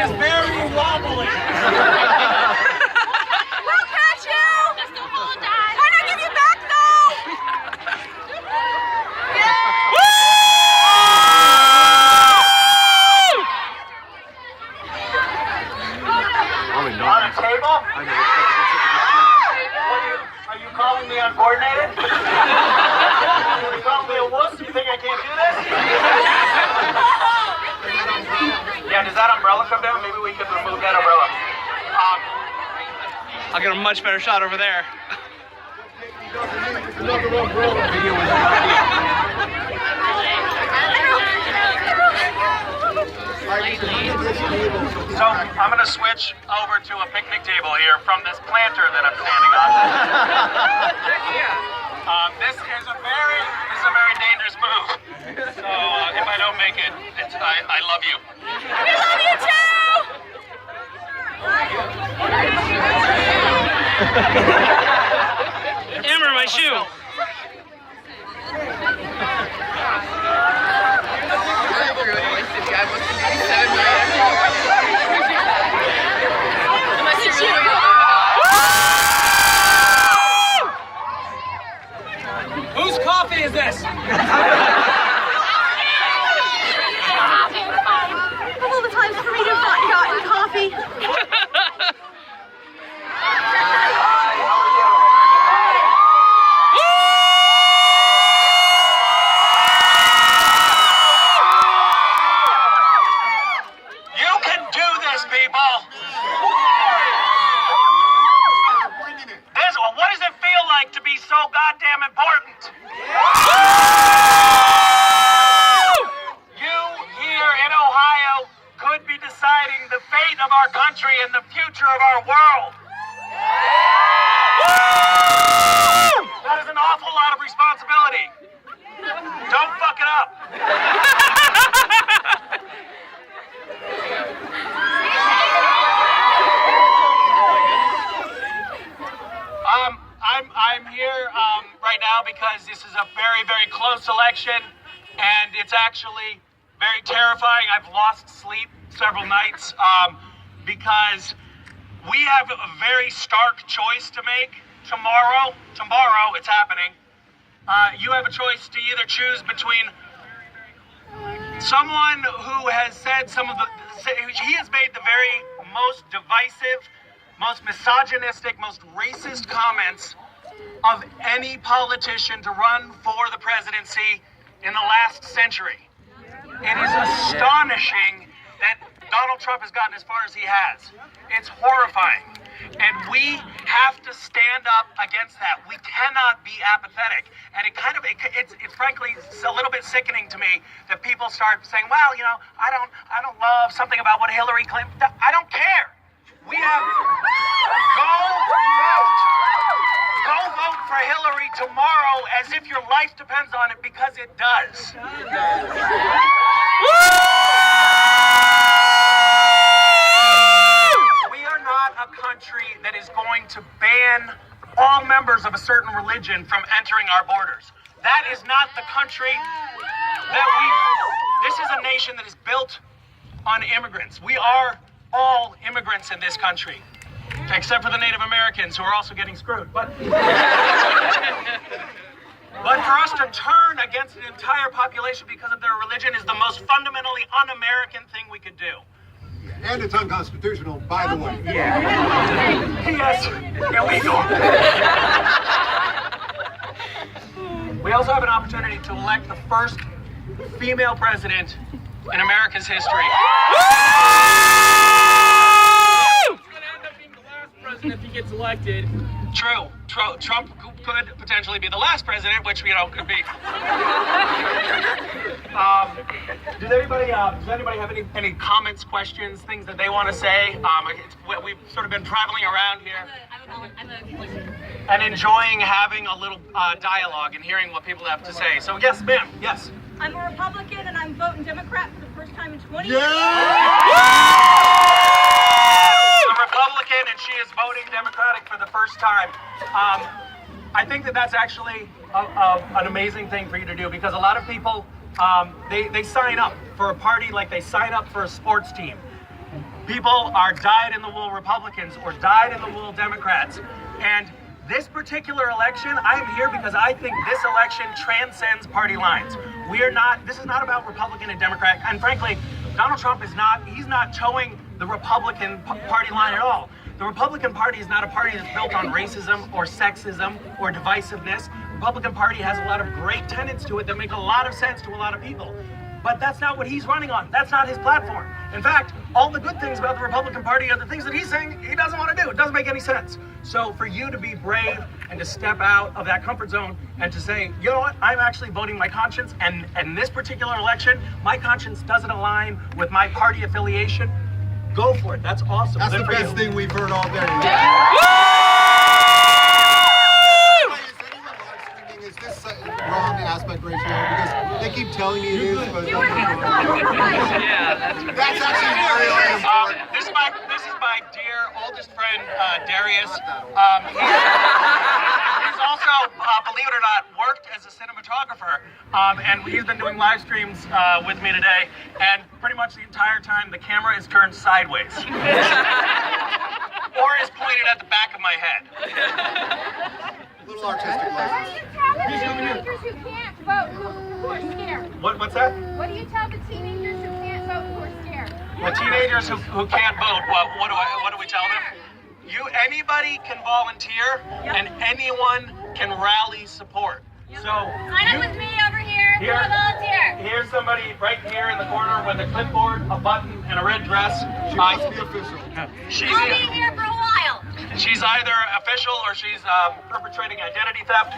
is very wobbly. We'll catch you! Just apologize. Why not give you back, though? Yeah! On a table? Are you calling me uncoordinated? Are you calling me a wuss? You think I can't do this? Yeah, does that umbrella come down? Maybe we could remove that umbrella. I'll get a much better shot over there. So I'm going to switch over to a picnic table here from this planter that I'm standing on. This is a very dangerous move. So if I don't make it, I love you. We love you too! Amber, my shoe. Whose coffee is this? Of all the times for me to have not gotten coffee. You can do this, people. What does it feel like to be so goddamn important? You here in Ohio could be deciding the fate of our country and the future of our world. That is an awful lot of responsibility. Don't fuck it up. I'm here right now because this is a very close election, and it's actually very terrifying. I've lost sleep several nights because we have a very stark choice to make tomorrow. Tomorrow, it's happening. You have a choice to either choose between someone who has said he has made the very most divisive, most misogynistic, most racist comments of any politician to run for the presidency in the last century. It is astonishing that Donald Trump has gotten as far as he has. It's horrifying. And we have to stand up against that. We cannot be apathetic. And it's frankly a little bit sickening to me that people start saying, well, you know, I don't love something about what Hillary Clinton. I don't care. We have go vote for Hillary tomorrow as if your life depends on it, because it does. We are not a country that is going to ban all members of a certain religion from entering our borders. That is not the country this is a nation that is built on immigrants. We are all immigrants in this country, except for the Native Americans, who are also getting screwed. But for us to turn against an entire population because of their religion is the most fundamentally un-American thing we could do. And it's unconstitutional, by the way. Yeah. Yes, illegal. We also have an opportunity to elect the first female president in America's history. If he gets elected. True. Trump could potentially be the last president, which, you know, could be. Does anybody have any comments, questions, things that they want to say? We've sort of been traveling around here and enjoying having a little dialogue and hearing what people have to say. So yes, ma'am. Yes. I'm a Republican and I'm voting Democrat for the first time in 20 years. A Republican, and she is voting Democratic for the first time. I think that's actually an amazing thing for you to do, because a lot of people, they sign up for a party like they sign up for a sports team. people are dyed-in-the-wool Republicans or dyed-in-the-wool Democrats. And this particular election, I am here because I think this election transcends party lines. This is not about Republican and Democrat. And frankly, Donald Trump he's not towing the Republican Party line at all. The Republican Party is not a party that's built on racism or sexism or divisiveness. The Republican Party has a lot of great tenets to it that make a lot of sense to a lot of people. But that's not what he's running on. That's not his platform. In fact, all the good things about the Republican Party are the things that he's saying he doesn't want to do. It doesn't make any sense. So for you to be brave and to step out of that comfort zone and to say, you know what, I'm actually voting my conscience, and in this particular election, my conscience doesn't align with my party affiliation, go for it. That's awesome. That's Good the for best you. thing we've heard all day. Is this wrong aspect ratio? Because they keep telling me it is, but Yeah, that's that's actually really important. This is my dear oldest friend, Darius. He's also, believe it or not, worked as a cinematographer, and he's been doing live streams with me today, and pretty much the entire time the camera is turned sideways. Or is pointed at the back of my head. A little artistic license. What do you tell the teenagers who can't vote who are scared? What's that? What do you tell the teenagers who can't vote who are scared? The teenagers who can't vote, what do we tell them? Anybody can volunteer, and anyone can rally support. So Sign up with me over here. Here. Come volunteer. here's somebody right here in the corner with a clipboard, a button, and a red dress. She must be official. I'll be here for a while. She's either official or she's perpetrating identity theft.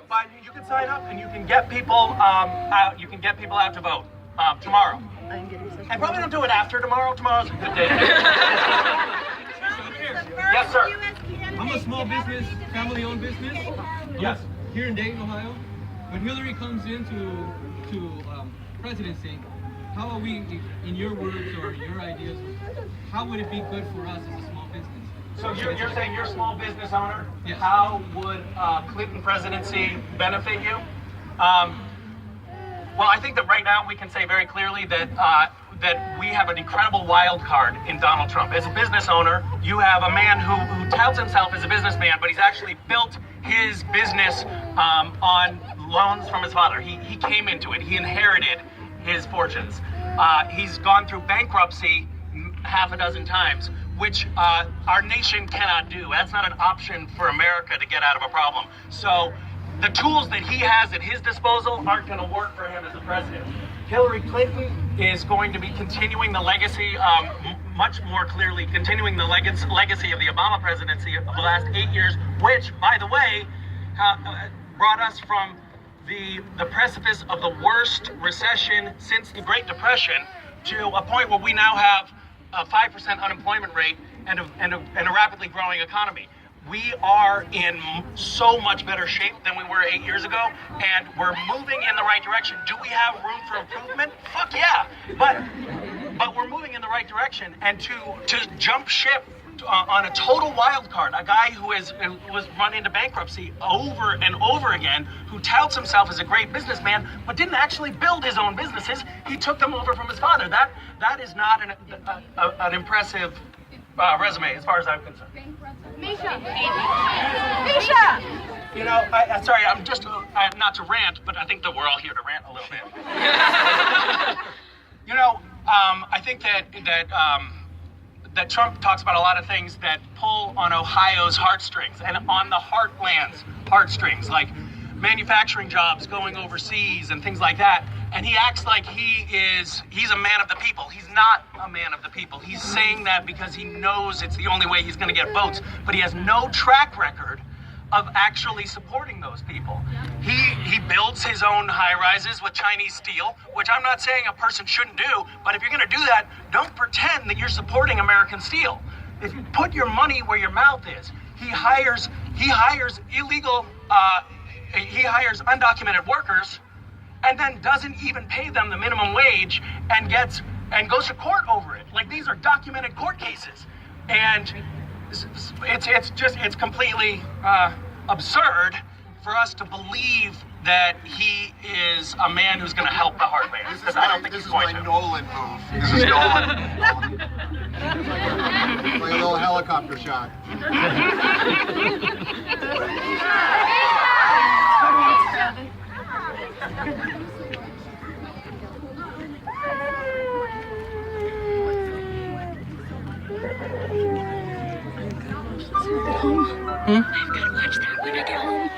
But you can sign up and you can get people out. You can get people out to vote tomorrow. And probably don't do it after tomorrow. Tomorrow's a good day. Yes, sir. I'm a small business, family-owned business. Yes. Here in Dayton, Ohio. When Hillary comes into presidency, how are we, in your words or your ideas, how would it be good for us as a small business? So you're saying you're a small business owner? Yes. How would Clinton presidency benefit you? Well, I think that right now we can say very clearly that that we have an incredible wild card in Donald Trump. As a business owner, you have a man who touts himself as a businessman, but he's actually built his business on loans from his father. He came into it. He inherited his fortunes. He's gone through bankruptcy half a dozen times, which our nation cannot do. That's not an option for America to get out of a problem. So the tools that he has at his disposal aren't going to work for him as a president. Hillary Clinton is going to be continuing the legacy, much more clearly continuing the legacy of the Obama presidency of the last 8 years, which, by the way, brought us from the precipice of the worst recession since the Great Depression to a point where we now have a 5% unemployment rate and a rapidly growing economy. We are in so much better shape than we were 8 years ago, and we're moving in the right direction. Do we have room for improvement? Fuck yeah, but we're moving in the right direction. And to jump ship on a total wild card, a guy who was run into bankruptcy over and over again, who touts himself as a great businessman, but didn't actually build his own businesses. He took them over from his father. That is not an impressive resume as far as I'm concerned. Misha! You know, sorry, I'm just not to rant, but I think that we're all here to rant a little bit. You know, I think that Trump talks about a lot of things that pull on Ohio's heartstrings and on the heartland's heartstrings, like manufacturing jobs going overseas and things like that. And he acts like he's a man of the people. He's not a man of the people. He's saying that because he knows it's the only way he's going to get votes, but he has no track record of actually supporting those people. He builds his own high-rises with Chinese steel, which I'm not saying a person shouldn't do, but if you're going to do that, don't pretend that you're supporting American steel. If you put your money where your mouth is, he hires undocumented workers and then doesn't even pay them the minimum wage and goes to court over it. Like, these are documented court cases. And it's completely absurd for us to believe that he is a man who's going to help the heartland. Because I don't think he's going to. Nolan move. This is Nolan. Like a little helicopter shot. I've got to watch that when I get home.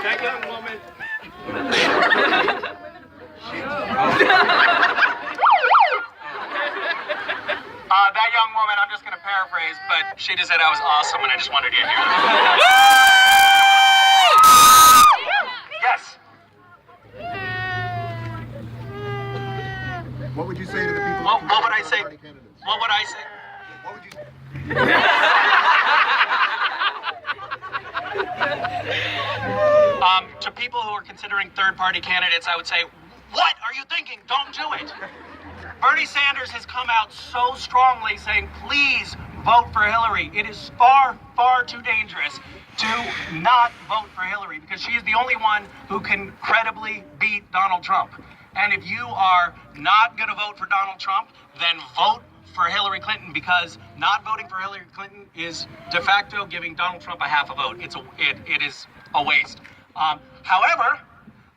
That young woman. That young woman, I'm just going to paraphrase, but she just said I was awesome and I just wanted you to hear that. Yes. What would you say to the people? What would I say? Party candidates? What would I say? What would you? To people who are considering third-party candidates, I would say, what are you thinking? Don't do it. Bernie Sanders has come out so strongly saying, please vote for Hillary. It is far, far too dangerous to not vote for Hillary because she is the only one who can credibly beat Donald Trump. And if you are not going to vote for Donald Trump, then vote for Hillary Clinton because not voting for Hillary Clinton is de facto giving Donald Trump a half a vote. It is a waste. However,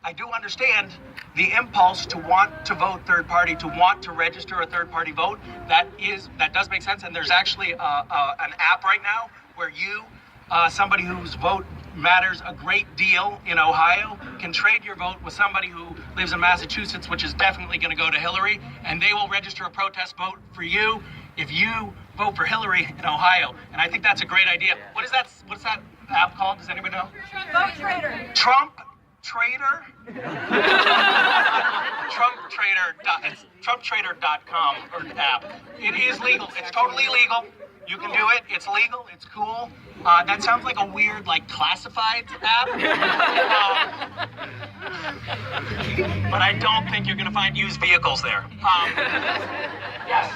I do understand the impulse to want to vote third party, to want to register a third party vote. That does make sense. And there's actually an app right now where you, somebody whose vote matters a great deal in Ohio, can trade your vote with somebody who lives in Massachusetts, which is definitely going to go to Hillary, and they will register a protest vote for you if you vote for Hillary in Ohio. And I think that's a great idea. What's that app called? Does anybody know? Vote Trader. Trump Trader? It's TrumpTrader.com or app. It is legal. It's totally legal. You can do it. It's legal. It's cool. That sounds like a weird, classified app. But I don't think you're going to find used vehicles there. Yes.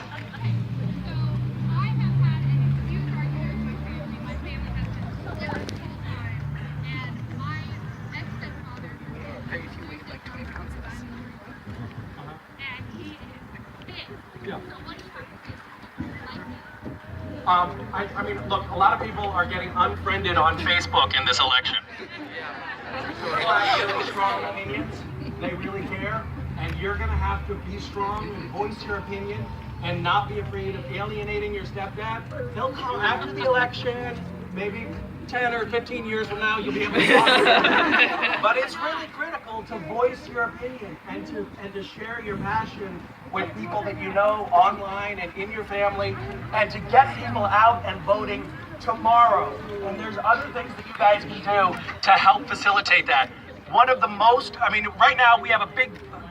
I mean, look, a lot of people are getting unfriended on Facebook in this election. People have really strong opinions, they really care, and you're going to have to be strong and voice your opinion and not be afraid of alienating your stepdad. He'll come after the election, maybe 10 or 15 years from now, you'll be able to talk to him. But it's really critical to voice your opinion and to share your passion with people that you know online and in your family, and to get people out and voting tomorrow. And there's other things that you guys can do to help facilitate that. One of the most, right now we have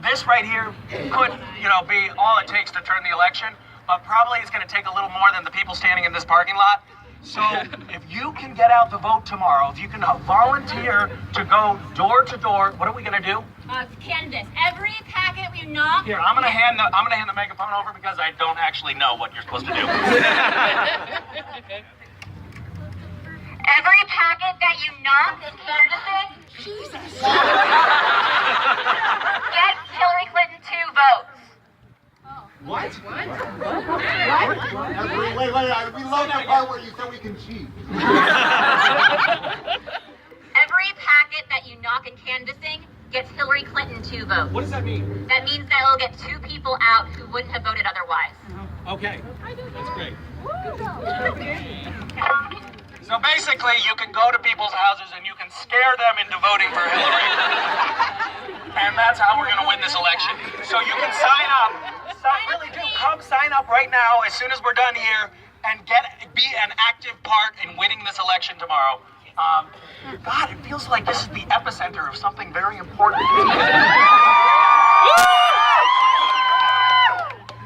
this right here could, be all it takes to turn the election, but probably it's going to take a little more than the people standing in this parking lot. So if you can get out the vote tomorrow, if you can volunteer to go door to door, what are we going to do? Canvas. Every packet we knock. Here, I'm gonna hand the megaphone over because I don't actually know what you're supposed to do. Every packet that you knock is canvassing. Jesus. Get Hillary Clinton 2 votes. What? Wait, we love that part where you said we can cheat. Every packet that you knock in canvassing gets Hillary Clinton 2 votes. What does that mean? That means that it'll get 2 people out who wouldn't have voted otherwise. Okay, that's great. So basically, you can go to people's houses and you can scare them into voting for Hillary. And that's how we're going to win this election. So you can sign up. Really do. Come sign up right now as soon as we're done here and be an active part in winning this election tomorrow. God, it feels like this is the epicenter of something very important.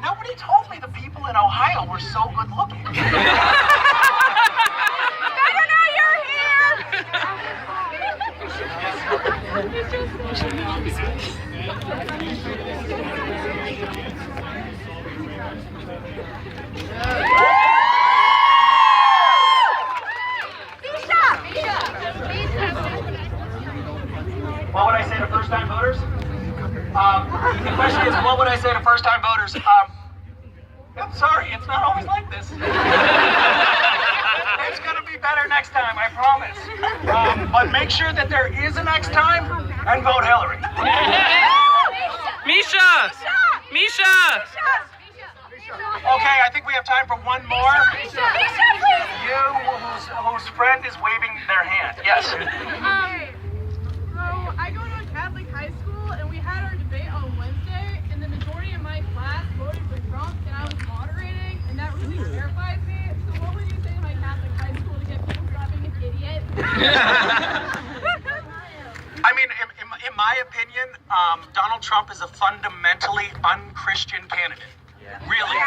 Nobody told me the people in Ohio were so good looking. I don't know you're here! to first-time voters, I'm sorry, it's not always like this. It's gonna be better next time, I promise. But make sure that there is a next time and vote Hillary. Misha! Misha! Okay, I think we have time for one more. You, whose friend is waving their hand. Yes. So I go to a Catholic high school, and we had our debate on Wednesday, and the majority of my class voted for Trump, and I was moderating, and that really terrifies me. So what would you say to my Catholic high school to get people from being an idiot? I mean, in my opinion, Donald Trump is a fundamentally unchristian candidate. Really.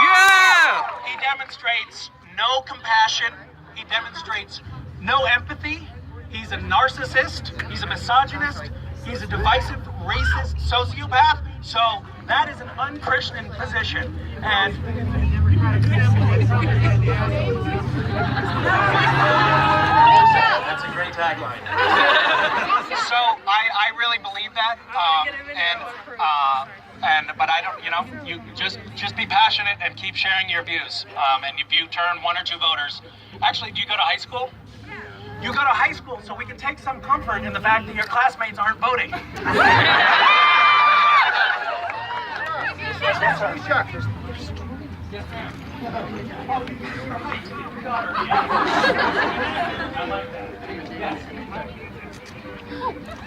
Yeah! He demonstrates no compassion. He demonstrates no empathy. He's a narcissist. He's a misogynist. He's a divisive, racist sociopath. So that is an unchristian position. And that's a great tagline. So I really believe that. But I don't, you just be passionate and keep sharing your views. And if you turn 1 or 2 voters, actually, do you go to high school? You go to high school, so we can take some comfort in the fact that your classmates aren't voting.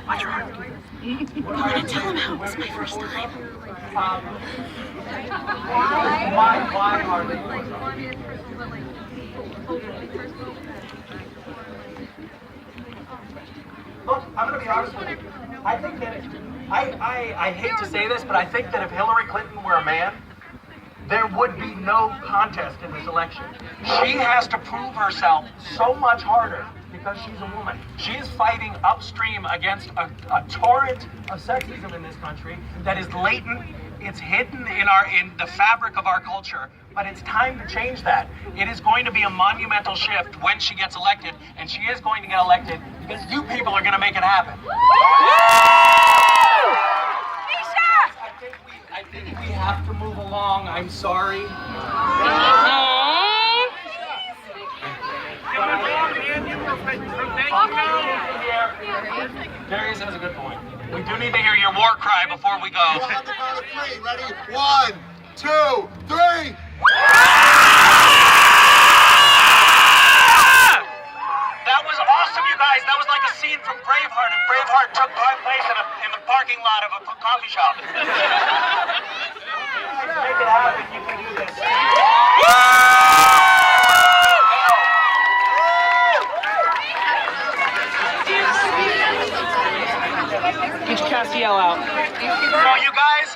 Watch your heart. I want to tell him how it was my first time. Why are they? Look, I'm going to be honest with you. I think that I hate to say this, but I think that if Hillary Clinton were a man, there would be no contest in this election. She has to prove herself so much harder because she's a woman. She is fighting upstream against a torrent of sexism in this country that is latent. It's hidden in the fabric of our culture, but it's time to change that. It is going to be a monumental shift when she gets elected, and she is going to get elected because you people are going to make it happen. I think we have to move along. I'm sorry. Darius has a good point. We do need to hear your war cry before we go. On the count of 3. Ready? 1, 2, 3. That was awesome, you guys. That was like a scene from Braveheart. If Braveheart took place in the parking lot of a coffee shop. Make it happen. You can do this. Get your Castiel out. So you guys,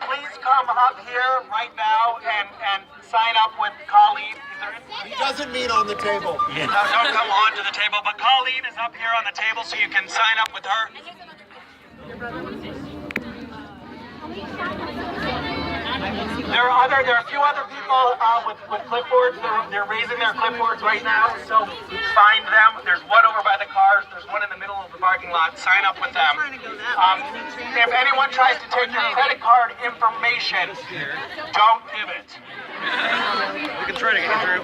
please come up here right now and sign up with Colleen. He doesn't mean on the table. No, don't come on to the table, but Colleen is up here on the table so you can sign up with her. There are a few other people with clipboards. They're raising their clipboards right now, so find them. There's one over by the cars. There's one in the middle of the parking lot. Sign up with them. If anyone tries to take your credit card information, don't give it. We can try to get through.